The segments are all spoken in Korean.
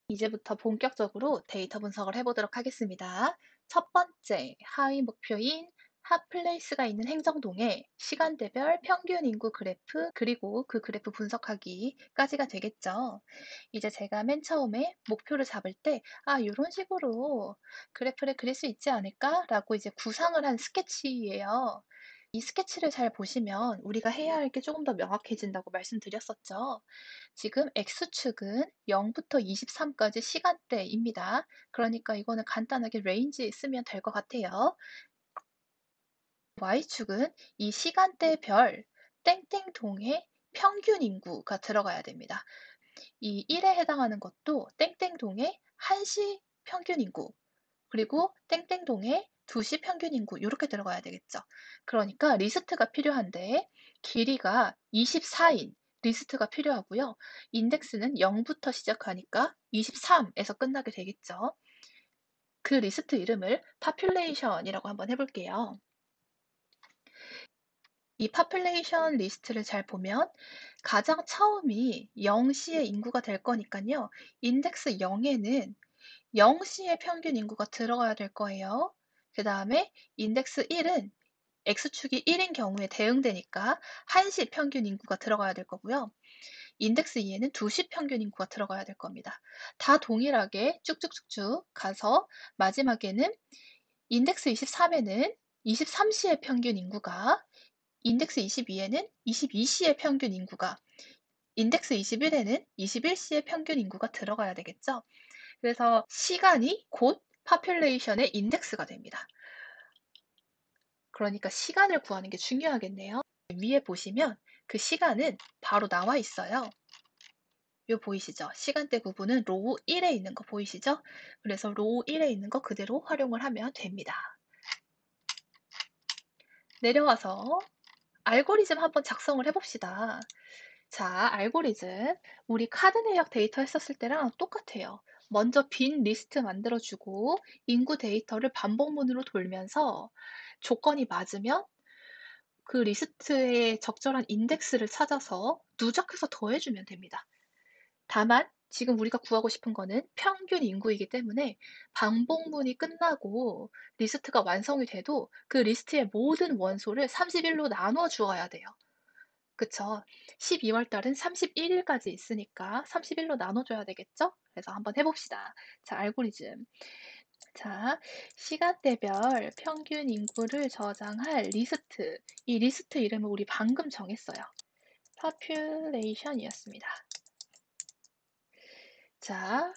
이제부터 본격적으로 데이터 분석을 해보도록 하겠습니다. 첫 번째, 하위 목표인 핫플레이스가 있는 행정동의 시간대별 평균 인구 그래프, 그리고 그 그래프 분석하기까지가 되겠죠. 이제 제가 맨 처음에 목표를 잡을 때, 이런 식으로 그래프를 그릴 수 있지 않을까라고 이제 구상을 한 스케치예요. 이 스케치를 잘 보시면 우리가 해야 할 게 조금 더 명확해진다고 말씀드렸었죠. 지금 X축은 0부터 23까지 시간대입니다. 그러니까 이거는 간단하게 레인지에 쓰면 될 것 같아요. Y축은 이 시간대별 땡땡동의 평균 인구가 들어가야 됩니다. 이 1에 해당하는 것도 땡땡동의 1시 평균 인구, 그리고 땡땡동의 2시 평균 인구 이렇게 들어가야 되겠죠. 그러니까 리스트가 필요한데 길이가 24인 리스트가 필요하고요. 인덱스는 0부터 시작하니까 23에서 끝나게 되겠죠. 그 리스트 이름을 population이라고 한번 해볼게요. 이 population 리스트를 잘 보면 가장 처음이 0시의 인구가 될 거니까요. 인덱스 0에는 0시의 평균 인구가 들어가야 될 거예요. 그 다음에 인덱스 1은 X축이 1인 경우에 대응되니까 1시 평균 인구가 들어가야 될 거고요. 인덱스 2에는 2시 평균 인구가 들어가야 될 겁니다. 다 동일하게 쭉쭉쭉쭉 가서 마지막에는 인덱스 23에는 23시의 평균 인구가, 인덱스 22에는 22시의 평균 인구가, 인덱스 21에는 21시의 평균 인구가 들어가야 되겠죠. 그래서 시간이 곧 population의 인덱스가 됩니다. 그러니까 시간을 구하는 게 중요하겠네요. 위에 보시면 그 시간은 바로 나와 있어요. 요 보이시죠? 시간대 구분은 로우 1에 있는 거 보이시죠? 그래서 로우 1에 있는 거 그대로 활용을 하면 됩니다. 내려와서 알고리즘 한번 작성을 해봅시다. 자, 알고리즘. 우리 카드 내역 데이터 했었을 때랑 똑같아요. 먼저 빈 리스트 만들어주고 인구 데이터를 반복문으로 돌면서 조건이 맞으면 그 리스트에 적절한 인덱스를 찾아서 누적해서 더해주면 됩니다. 다만 지금 우리가 구하고 싶은 거는 평균 인구이기 때문에 반복문이 끝나고 리스트가 완성이 돼도 그 리스트의 모든 원소를 31로 나눠 주어야 돼요. 그쵸? 12월 달은 31일까지 있으니까 31로 나눠줘야 되겠죠? 그래서 한번 해봅시다. 자, 알고리즘. 자, 시간대별 평균 인구를 저장할 리스트. 이 리스트 이름을 우리 방금 정했어요. population이었습니다. 자,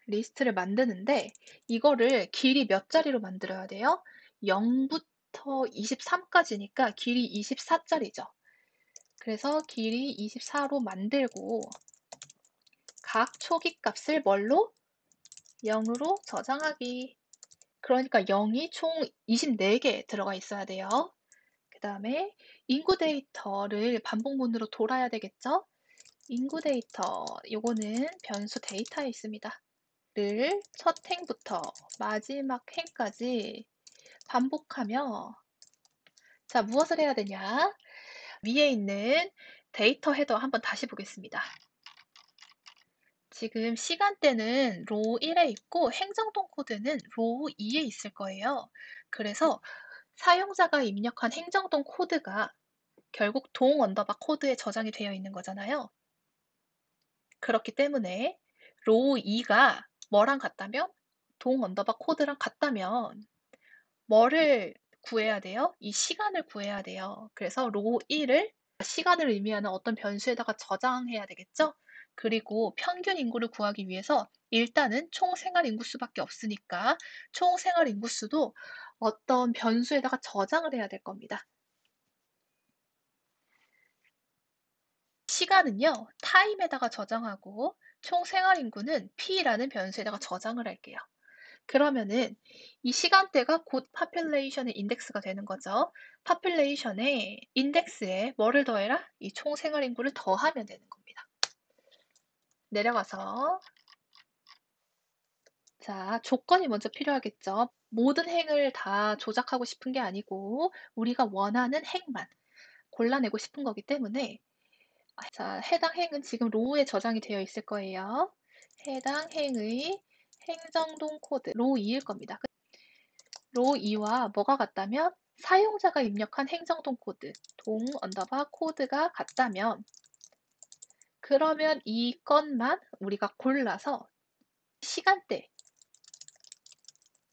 리스트를 만드는데 이거를 길이 몇 자리로 만들어야 돼요? 0부터 23까지니까 길이 24자리죠. 그래서 길이 24로 만들고 각 초기 값을 뭘로? 0으로 저장하기. 그러니까 0이 총 24개 들어가 있어야 돼요. 그 다음에 인구 데이터를 반복문으로 돌아야 되겠죠? 인구 데이터, 요거는 변수 데이터에 있습니다. 를 첫 행부터 마지막 행까지 반복하며, 자, 무엇을 해야 되냐? 위에 있는 데이터 헤더 한번 다시 보겠습니다. 지금 시간대는 로우 1에 있고 행정동 코드는 로우 2에 있을 거예요. 그래서 사용자가 입력한 행정동 코드가 결국 동 언더바 코드에 저장이 되어 있는 거잖아요. 그렇기 때문에 로우 2가 뭐랑 같다면, 동 언더바 코드랑 같다면 뭐를 구해야 돼요? 이 시간을 구해야 돼요. 그래서 로우 1을 시간을 의미하는 어떤 변수에다가 저장해야 되겠죠? 그리고 평균 인구를 구하기 위해서 일단은 총 생활 인구수밖에 없으니까 총 생활 인구수도 어떤 변수에다가 저장을 해야 될 겁니다. 시간은요, 타임에다가 저장하고 총 생활 인구는 p라는 변수에다가 저장을 할게요. 그러면은 이 시간대가 곧 population의 인덱스가 되는 거죠. population의 인덱스에 뭐를 더해라? 이 총 생활 인구를 더하면 되는 겁니다. 내려가서, 자, 조건이 먼저 필요하겠죠. 모든 행을 다 조작하고 싶은 게 아니고 우리가 원하는 행만 골라내고 싶은 거기 때문에, 자, 해당 행은 지금 로우에 저장이 되어 있을 거예요. 해당 행의 행정동 코드 로 2일 겁니다. 로 2와 뭐가 같다면 사용자가 입력한 행정동 코드 동 언더바 코드가 같다면 그러면 이 건만 우리가 골라서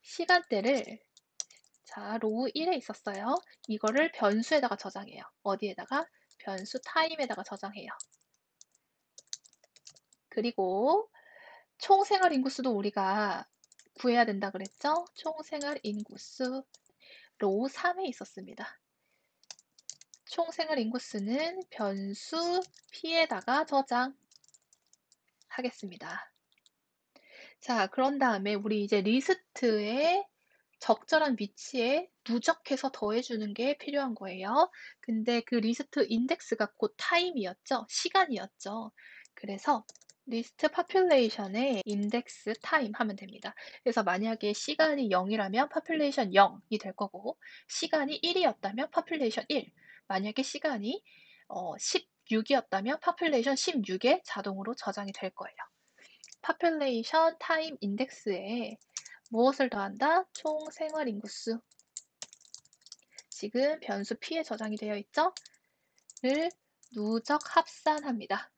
시간대를 자, 로우 1에 있었어요. 이거를 변수에다가 저장해요. 어디에다가? 변수 타임에다가 저장해요. 그리고 총 생활 인구수도 우리가 구해야 된다 그랬죠? 총 생활 인구수 로우 3에 있었습니다. 총 생활 인구수는 변수 p에다가 저장하겠습니다. 자, 그런 다음에 우리 이제 리스트에 적절한 위치에 누적해서 더해주는 게 필요한 거예요. 근데 그 리스트 인덱스가 곧 타임이었죠? 시간이었죠? 그래서 리스트 파퓰레이션에 인덱스 타임 하면 됩니다. 그래서 만약에 시간이 0이라면 파퓰레이션 0이 될 거고 시간이 1이었다면 파퓰레이션 1, 만약에 시간이 16이었다면 파퓰레이션 16에 자동으로 저장이 될 거예요. 파퓰레이션 타임 인덱스에 무엇을 더한다? 총 생활 인구수. 지금 변수 p에 저장이 되어 있죠? 를 누적 합산합니다.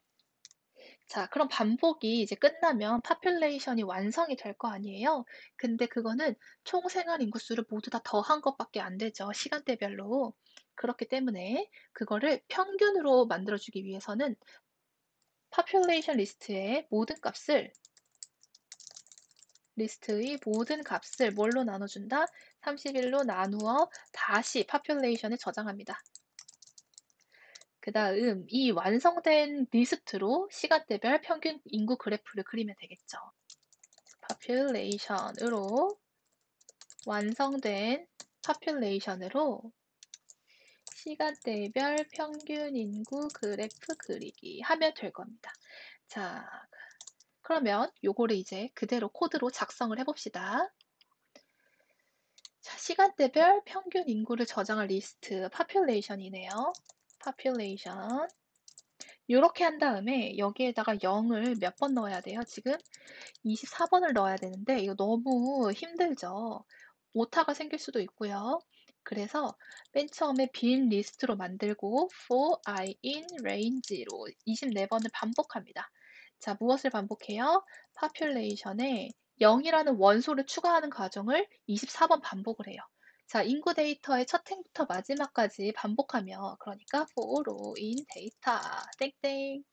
자, 그럼 반복이 이제 끝나면 파퓰레이션이 완성이 될 거 아니에요? 근데 그거는 총 생활 인구수를 모두 다 더한 것밖에 안 되죠. 시간대별로. 그렇기 때문에 그거를 평균으로 만들어주기 위해서는 population 리스트의 모든 값을 뭘로 나눠준다? 31로 나누어 다시 population에 저장합니다. 그 다음 이 완성된 리스트로 시간대별 평균 인구 그래프를 그리면 되겠죠. population으로 완성된 population으로 시간대별 평균 인구 그래프 그리기 하면 될 겁니다. 자, 그러면 요거를 이제 그대로 코드로 작성을 해봅시다. 자, 시간대별 평균 인구를 저장할 리스트 population이네요. population 이렇게 한 다음에 여기에다가 0을 몇 번 넣어야 돼요? 지금 24번을 넣어야 되는데 이거 너무 힘들죠. 오타가 생길 수도 있고요. 그래서 맨 처음에 빈 리스트로 만들고 for i in range로 24번을 반복합니다. 자, 무엇을 반복해요? population에 0이라는 원소를 추가하는 과정을 24번 반복을 해요. 자, 인구 데이터의 첫 행부터 마지막까지 반복하며 그러니까 for row in data 땡땡.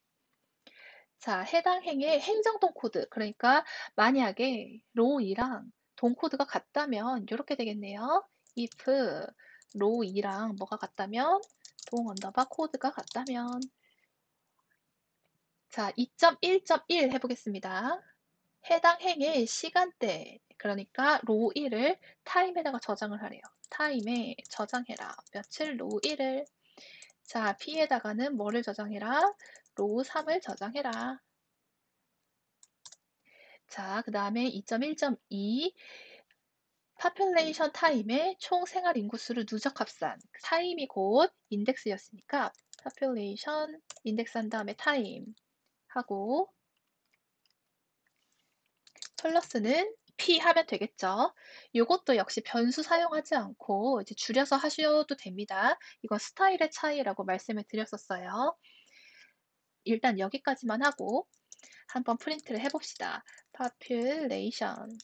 자, 해당 행의 행정동 코드. 그러니까 만약에 로우이랑 동 코드가 같다면 이렇게 되겠네요. if 로우이랑 뭐가 같다면 동 언더바 코드가 같다면 자, 2.1.1 해보겠습니다. 해당 행의 시간대 그러니까 로우 1을 타임에다가 저장을 하래요. 타임에 저장해라. 며칠 로우 1을 자, p에다가는 뭐를 저장해라? 로우 3을 저장해라. 자, 그 다음에 2.1.2 population time의 총 생활 인구수를 누적 합산. 타임이 곧 인덱스였으니까 population 인덱스 한 다음에 time 하고 플러스는 p 하면 되겠죠. 이것도 역시 변수 사용하지 않고 이제 줄여서 하셔도 됩니다. 이건 스타일의 차이라고 말씀을 드렸었어요. 일단 여기까지만 하고 한번 프린트를 해봅시다. population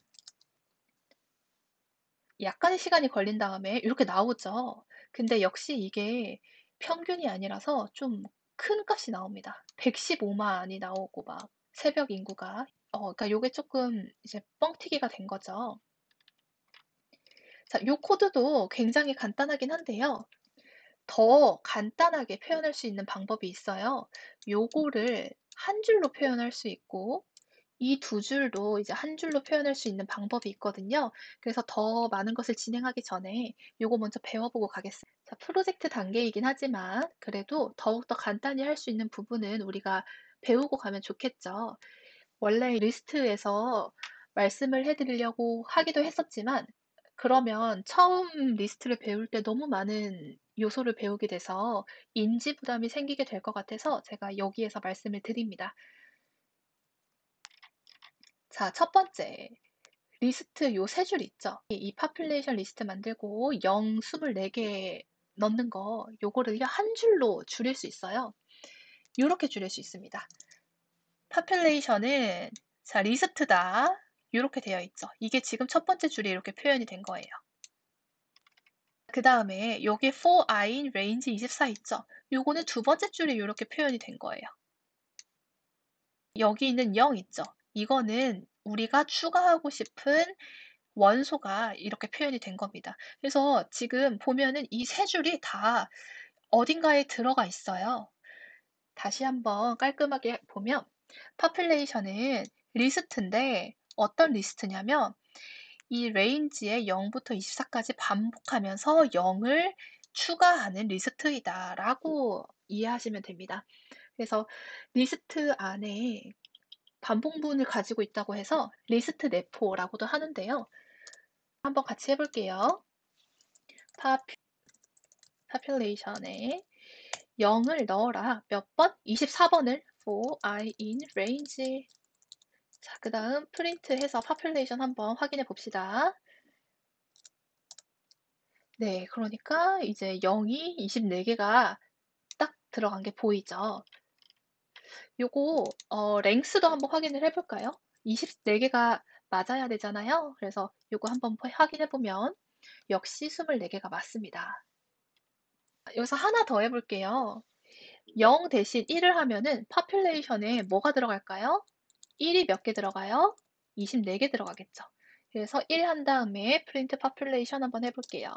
약간의 시간이 걸린 다음에 이렇게 나오죠. 근데 역시 이게 평균이 아니라서 좀 큰 값이 나옵니다. 115만이 나오고 막 새벽 인구가 그러니까 요게 조금 이제 뻥튀기가 된 거죠. 자, 요 코드도 굉장히 간단하긴 한데요. 더 간단하게 표현할 수 있는 방법이 있어요. 요거를 한 줄로 표현할 수 있고 이 두 줄도 이제 한 줄로 표현할 수 있는 방법이 있거든요. 그래서 더 많은 것을 진행하기 전에 요거 먼저 배워보고 가겠습니다. 자, 프로젝트 단계이긴 하지만 그래도 더욱더 간단히 할 수 있는 부분은 우리가 배우고 가면 좋겠죠. 원래 리스트에서 말씀을 해드리려고 하기도 했었지만 그러면 처음 리스트를 배울 때 너무 많은 요소를 배우게 돼서 인지 부담이 생기게 될 것 같아서 제가 여기에서 말씀을 드립니다. 자, 첫 번째. 리스트 요 세 줄 있죠? 이 population 리스트 만들고 0, 24개 넣는 거 요거를요 한 줄로 줄일 수 있어요. 요렇게 줄일 수 있습니다. population은 자 리스트다 요렇게 되어 있죠. 이게 지금 첫 번째 줄이 이렇게 표현이 된 거예요. 그 다음에 여기 for i인 range 24 있죠? 요거는 두 번째 줄이 요렇게 표현이 된 거예요. 여기 있는 0 있죠? 이거는 우리가 추가하고 싶은 원소가 이렇게 표현이 된 겁니다. 그래서 지금 보면은 이 세 줄이 다 어딘가에 들어가 있어요. 다시 한번 깔끔하게 보면 population은 리스트인데 어떤 리스트냐면 이 레인지에 0부터 24까지 반복하면서 0을 추가하는 리스트이다 라고 이해하시면 됩니다. 그래서 리스트 안에 반복문을 가지고 있다고 해서 리스트 내포라고도 하는데요. 한번 같이 해볼게요. population에 0을 넣어라. 몇 번? 24번을 for I in range. 자, 그 다음 프린트 해서 population 한번 확인해 봅시다. 네, 그러니까 이제 0이 24개가 딱 들어간 게 보이죠? 요거 랭스도 한번 확인을 해볼까요? 24개가 맞아야 되잖아요. 그래서 요거 한번 확인해 보면 역시 24개가 맞습니다. 여기서 하나 더 해볼게요. 0 대신 1을 하면은 population에 뭐가 들어갈까요? 1이 몇 개 들어가요? 24개 들어가겠죠. 그래서 1 한 다음에 print population 한번 해볼게요.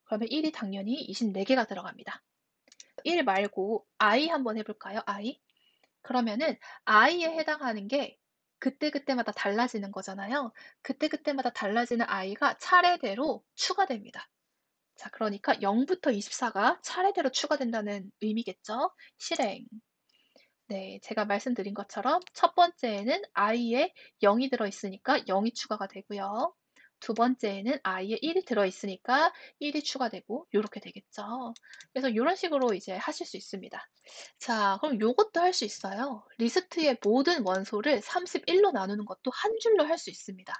그러면 1이 당연히 24개가 들어갑니다. 1 말고 I 한번 해볼까요? I. 그러면은 I에 해당하는 게 그때그때마다 달라지는 거잖아요. 그때그때마다 달라지는 I가 차례대로 추가됩니다. 자, 그러니까 0부터 24가 차례대로 추가된다는 의미겠죠? 실행. 네, 제가 말씀드린 것처럼 첫 번째에는 i에 0이 들어있으니까 0이 추가가 되고요. 두 번째에는 i에 1이 들어있으니까 1이 추가되고 이렇게 되겠죠. 그래서 이런 식으로 이제 하실 수 있습니다. 자, 그럼 요것도 할 수 있어요. 리스트의 모든 원소를 31로 나누는 것도 한 줄로 할 수 있습니다.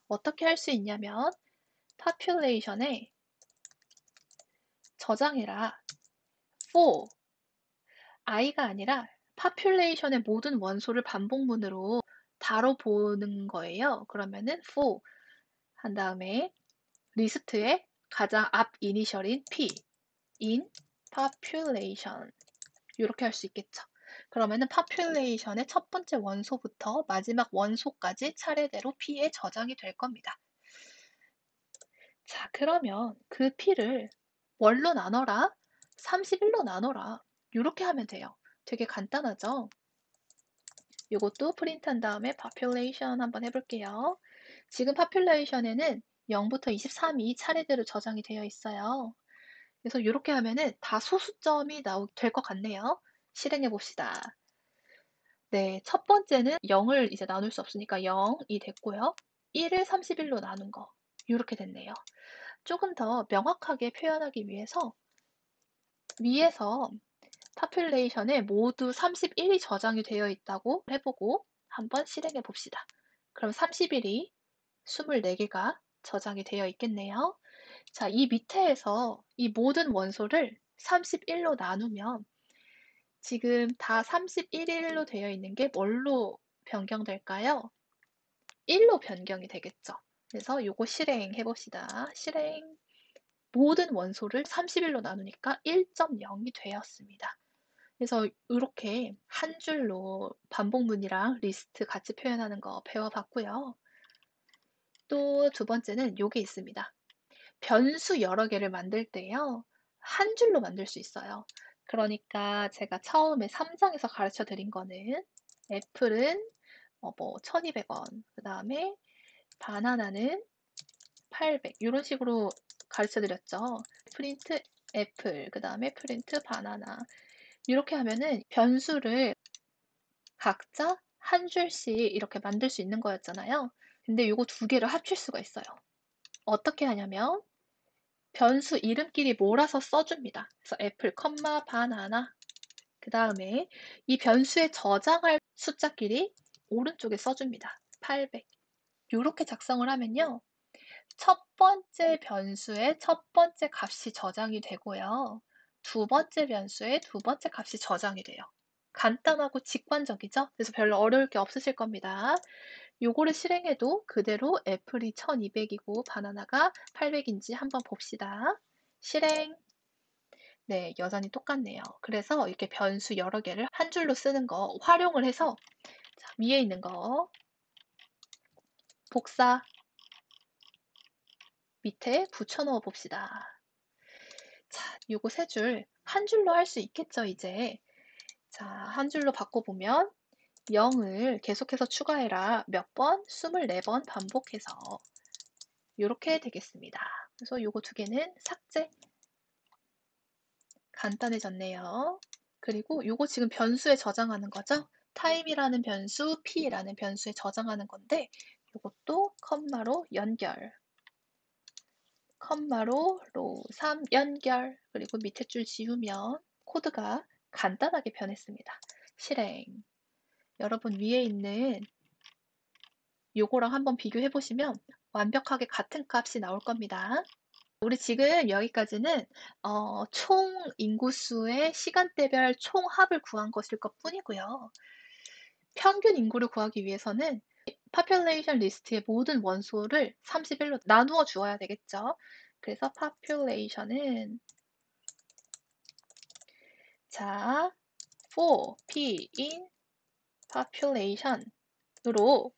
어떻게 할 수 있냐면 population에 저장해라 for i가 아니라 population의 모든 원소를 반복문으로 다뤄보는 거예요. 그러면은 for 한 다음에 리스트의 가장 앞 이니셜인 p in population 이렇게 할 수 있겠죠. 그러면은 population의 첫 번째 원소부터 마지막 원소까지 차례대로 p에 저장이 될 겁니다. 자, 그러면 그 p를 뭘로 나눠라? 31로 나눠라. 이렇게 하면 돼요. 되게 간단하죠? 이것도 프린트한 다음에 population 한번 해볼게요. 지금 population에는 0부터 23이 차례대로 저장이 되어 있어요. 그래서 이렇게 하면은 다 소수점이 될 것 같네요. 실행해 봅시다. 네, 첫 번째는 0을 이제 나눌 수 없으니까 0이 됐고요. 1을 31로 나눈 거 이렇게 됐네요. 조금 더 명확하게 표현하기 위해서 위에서 population에 모두 31이 저장이 되어 있다고 해보고 한번 실행해 봅시다. 그럼 31이 24개가 저장이 되어 있겠네요. 자, 이 밑에에서 이 모든 원소를 31로 나누면 지금 다 31일로 되어 있는 게 뭘로 변경될까요? 1로 변경이 되겠죠. 그래서 요거 실행해 봅시다. 실행. 모든 원소를 31로 나누니까 1.0이 되었습니다. 그래서 이렇게 한 줄로 반복문이랑 리스트 같이 표현하는 거 배워봤고요. 또 두 번째는 요게 있습니다. 변수 여러 개를 만들 때요. 한 줄로 만들 수 있어요. 그러니까 제가 처음에 3장에서 가르쳐 드린 거는 애플은 1200원, 그 다음에 바나나는 800 이런 식으로 가르쳐 드렸죠. 프린트 애플, 그 다음에 프린트 바나나 이렇게 하면은 변수를 각자 한 줄씩 이렇게 만들 수 있는 거였잖아요. 근데 이거 두 개를 합칠 수가 있어요. 어떻게 하냐면 변수 이름끼리 몰아서 써줍니다. 그래서 애플, 바나나 그 다음에 이 변수에 저장할 숫자끼리 오른쪽에 써줍니다. 800 요렇게 작성을 하면요. 첫 번째 변수의 첫 번째 값이 저장이 되고요. 두 번째 변수의 두 번째 값이 저장이 돼요. 간단하고 직관적이죠? 그래서 별로 어려울 게 없으실 겁니다. 요거를 실행해도 그대로 애플이 1200이고 바나나가 800인지 한번 봅시다. 실행. 네, 여전히 똑같네요. 그래서 이렇게 변수 여러 개를 한 줄로 쓰는 거 활용을 해서 자, 위에 있는 거 복사 밑에 붙여 넣어 봅시다. 자, 요거 세 줄 한 줄로 할 수 있겠죠, 이제. 자, 한 줄로 바꿔보면 0을 계속해서 추가해라. 몇 번? 24번 반복해서 요렇게 되겠습니다. 그래서 요거 두 개는 삭제. 간단해졌네요. 그리고 요거 지금 변수에 저장하는 거죠. time이라는 변수, p라는 변수에 저장하는 건데 요것도 컴마로 연결. 컴마로 로 3 연결. 그리고 밑에 줄 지우면 코드가 간단하게 변했습니다. 실행. 여러분 위에 있는 요거랑 한번 비교해 보시면 완벽하게 같은 값이 나올 겁니다. 우리 지금 여기까지는 총 인구수의 시간대별 총합을 구한 것일 것 뿐이고요. 평균 인구를 구하기 위해서는 population 리스트의 모든 원소를 31로 나누어 주어야 되겠죠. 그래서 population은 자, for p in population으로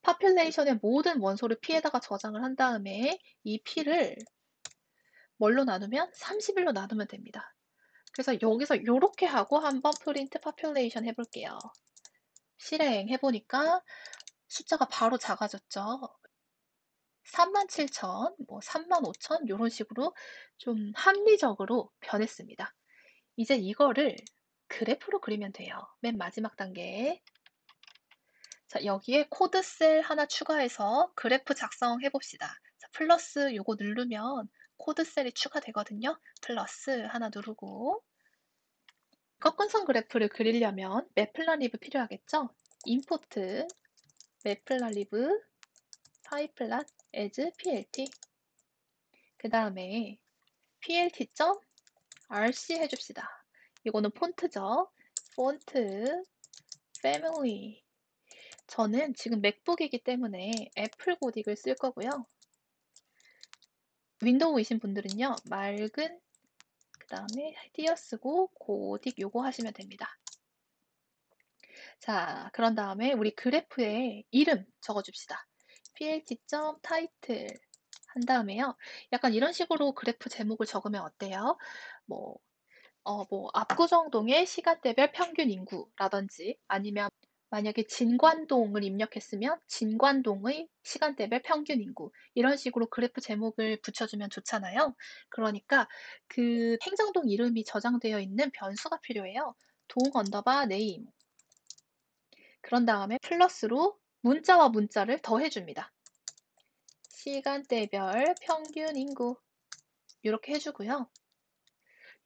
population의 모든 원소를 p에다가 저장을 한 다음에 이 p를 뭘로 나누면 31로 나누면 됩니다. 그래서 여기서 이렇게 하고 한번 print population 해볼게요. 실행 해보니까 숫자가 바로 작아졌죠. 37,000, 뭐 35,000 이런 식으로 좀 합리적으로 변했습니다. 이제 이거를 그래프로 그리면 돼요. 맨 마지막 단계. 자, 여기에 코드 셀 하나 추가해서 그래프 작성해 봅시다. 자, 플러스 요거 누르면 코드 셀이 추가되거든요. 플러스 하나 누르고 꺾은선 그래프를 그리려면 매플라리브 필요하겠죠? 임포트 매플라리브 파이플랏 as plt 그 다음에 plt.rc 해줍시다. 이거는 폰트죠. 폰트 패밀리 저는 지금 맥북이기 때문에 애플 고딕을 쓸 거고요. 윈도우이신 분들은요. 맑은 그 다음에 띄어쓰고 고딕 요거 하시면 됩니다. 자, 그런 다음에 우리 그래프에 이름 적어줍시다. plt.title 한 다음에요. 약간 이런 식으로 그래프 제목을 적으면 어때요? 뭐, 압구정동의 시간대별 평균 인구라든지 아니면 만약에 진관동을 입력했으면 진관동의 시간대별 평균 인구 이런 식으로 그래프 제목을 붙여주면 좋잖아요. 그러니까 그 행정동 이름이 저장되어 있는 변수가 필요해요. 동 언더바 네임 그런 다음에 플러스로 문자와 문자를 더해줍니다. 시간대별 평균 인구 이렇게 해주고요.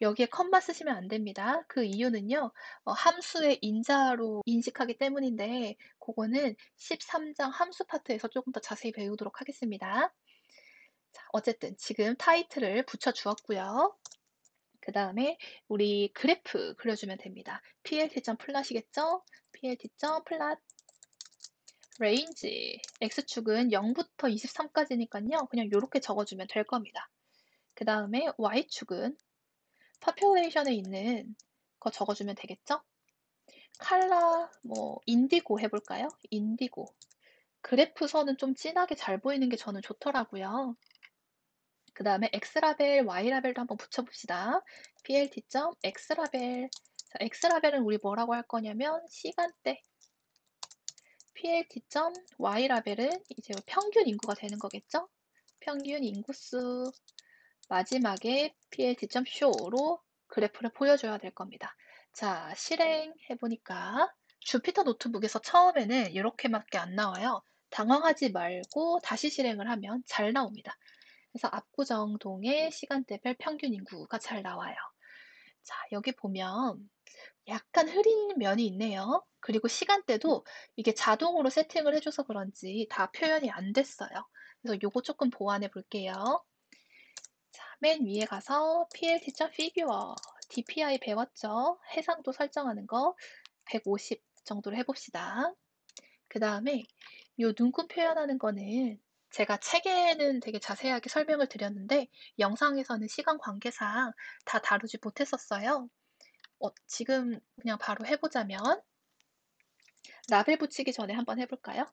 여기에 컴마 쓰시면 안 됩니다. 그 이유는요. 함수의 인자로 인식하기 때문인데 그거는 13장 함수 파트에서 조금 더 자세히 배우도록 하겠습니다. 자, 어쨌든 지금 타이틀을 붙여 주었고요. 그 다음에 우리 그래프 그려주면 됩니다. plt.plot이겠죠? plt.plot range x축은 0부터 23까지니까요. 그냥 이렇게 적어주면 될 겁니다. 그 다음에 y축은 population에 있는 거 적어주면 되겠죠? 칼라 뭐 인디고 해볼까요? 인디고 그래프 선은 좀 진하게 잘 보이는 게 저는 좋더라고요. 그 다음에 x라벨, y라벨도 한번 붙여봅시다. plt.x라벨 자, x라벨은 우리 뭐라고 할 거냐면 시간대 plt.y라벨은 이제 평균 인구가 되는 거겠죠? 평균 인구수 마지막에 plt.show로 그래프를 보여줘야 될 겁니다. 자, 실행해보니까 주피터 노트북에서 처음에는 이렇게밖에 안 나와요. 당황하지 말고 다시 실행을 하면 잘 나옵니다. 그래서 압구정동의 시간대별 평균 인구가 잘 나와요. 자, 여기 보면 약간 흐린 면이 있네요. 그리고 시간대도 이게 자동으로 세팅을 해 줘서 그런지 다 표현이 안 됐어요. 그래서 요거 쪼끔 보완해 볼게요. 자, 맨 위에 가서 plt.figure DPI 배웠죠? 해상도 설정하는 거 150 정도로 해 봅시다. 그다음에 요 눈금 표현하는 거는 제가 책에는 되게 자세하게 설명을 드렸는데 영상에서는 시간 관계상 다 다루지 못했었어요. 지금 그냥 바로 해 보자면 라벨 붙이기 전에 한번 해 볼까요?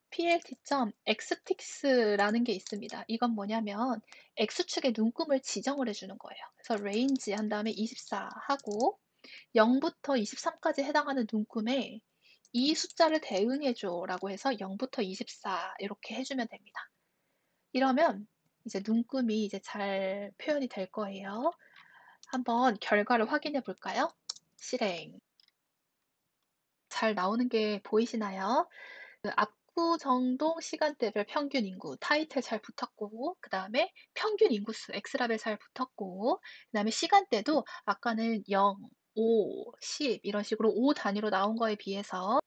plt.xtix라는 게 있습니다. 이건 뭐냐면 X축의 눈금을 지정을 해 주는 거예요. 그래서 range 한 다음에 24 하고 0부터 23까지 해당하는 눈금에 이 숫자를 대응해 줘라고 해서 0부터 24 이렇게 해 주면 됩니다. 이러면 이제 눈금이 이제 잘 표현이 될 거예요. 한번 결과를 확인해 볼까요? 실행. 잘 나오는 게 보이시나요? 그 압구정동 시간대별 평균 인구 타이틀 잘 붙었고 그다음에 평균 인구수 엑스라벨 잘 붙었고 그다음에 시간대도 아까는 0, 5, 10 이런 식으로 5 단위로 나온 거에 비해서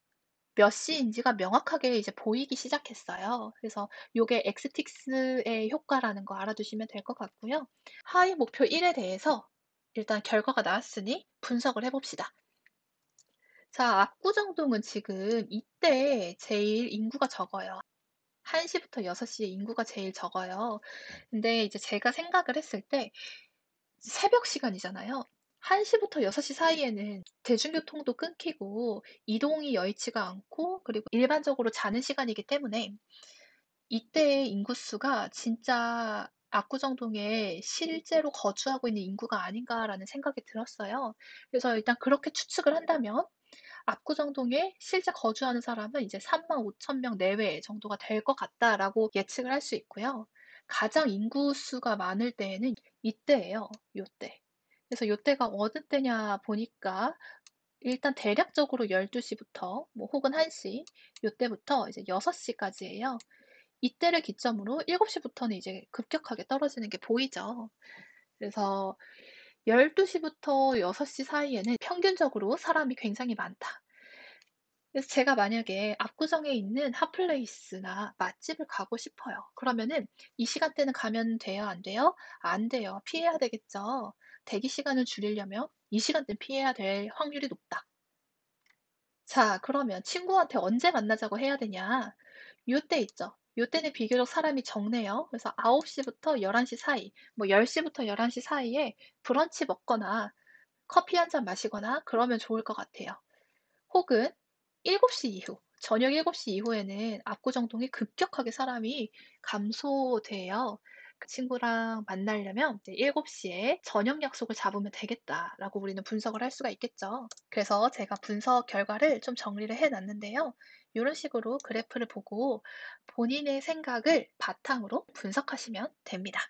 몇 시인지가 명확하게 이제 보이기 시작했어요. 그래서 요게 엑스틱스의 효과라는 거 알아두시면 될 것 같고요. 하위 목표 1에 대해서 일단 결과가 나왔으니 분석을 해 봅시다. 자, 압구정동은 지금 이때 제일 인구가 적어요. 1 시부터 6 시에 인구가 제일 적어요. 근데 이제 제가 생각을 했을 때 새벽 시간이잖아요. 1 시부터 6시 사이에는 대중교통도 끊기고 이동이 여의치가 않고 그리고 일반적으로 자는 시간이기 때문에 이때의 인구수가 진짜 압구정동에 실제로 거주하고 있는 인구가 아닌가라는 생각이 들었어요. 그래서 일단 그렇게 추측을 한다면 압구정동에 실제 거주하는 사람은 이제 35,000명 내외 정도가 될 것 같다라고 예측을 할 수 있고요. 가장 인구수가 많을 때에는 이때예요. 요때. 그래서 요때가 어느 때냐 보니까 일단 대략적으로 12시부터 뭐 혹은 1시 요때부터 이제 6시까지예요. 이때를 기점으로 7시부터는 이제 급격하게 떨어지는 게 보이죠. 그래서 12시부터 6시 사이에는 평균적으로 사람이 굉장히 많다. 그래서 제가 만약에 압구정에 있는 핫플레이스나 맛집을 가고 싶어요. 그러면은 이 시간대는 가면 돼요? 안 돼요? 안 돼요. 피해야 되겠죠. 대기 시간을 줄이려면 이 시간대는 피해야 될 확률이 높다. 자, 그러면 친구한테 언제 만나자고 해야 되냐? 요때 있죠. 요때는 비교적 사람이 적네요. 그래서 9시부터 11시 사이, 뭐 10시부터 11시 사이에 브런치 먹거나 커피 한 잔 마시거나 그러면 좋을 것 같아요. 혹은 7시 이후, 저녁 7시 이후에는 압구정동이 급격하게 사람이 감소돼요. 그 친구랑 만나려면 이제 7시에 저녁 약속을 잡으면 되겠다라고 우리는 분석을 할 수가 있겠죠. 그래서 제가 분석 결과를 좀 정리를 해 놨는데요. 이런 식으로 그래프를 보고 본인의 생각을 바탕으로 분석하시면 됩니다.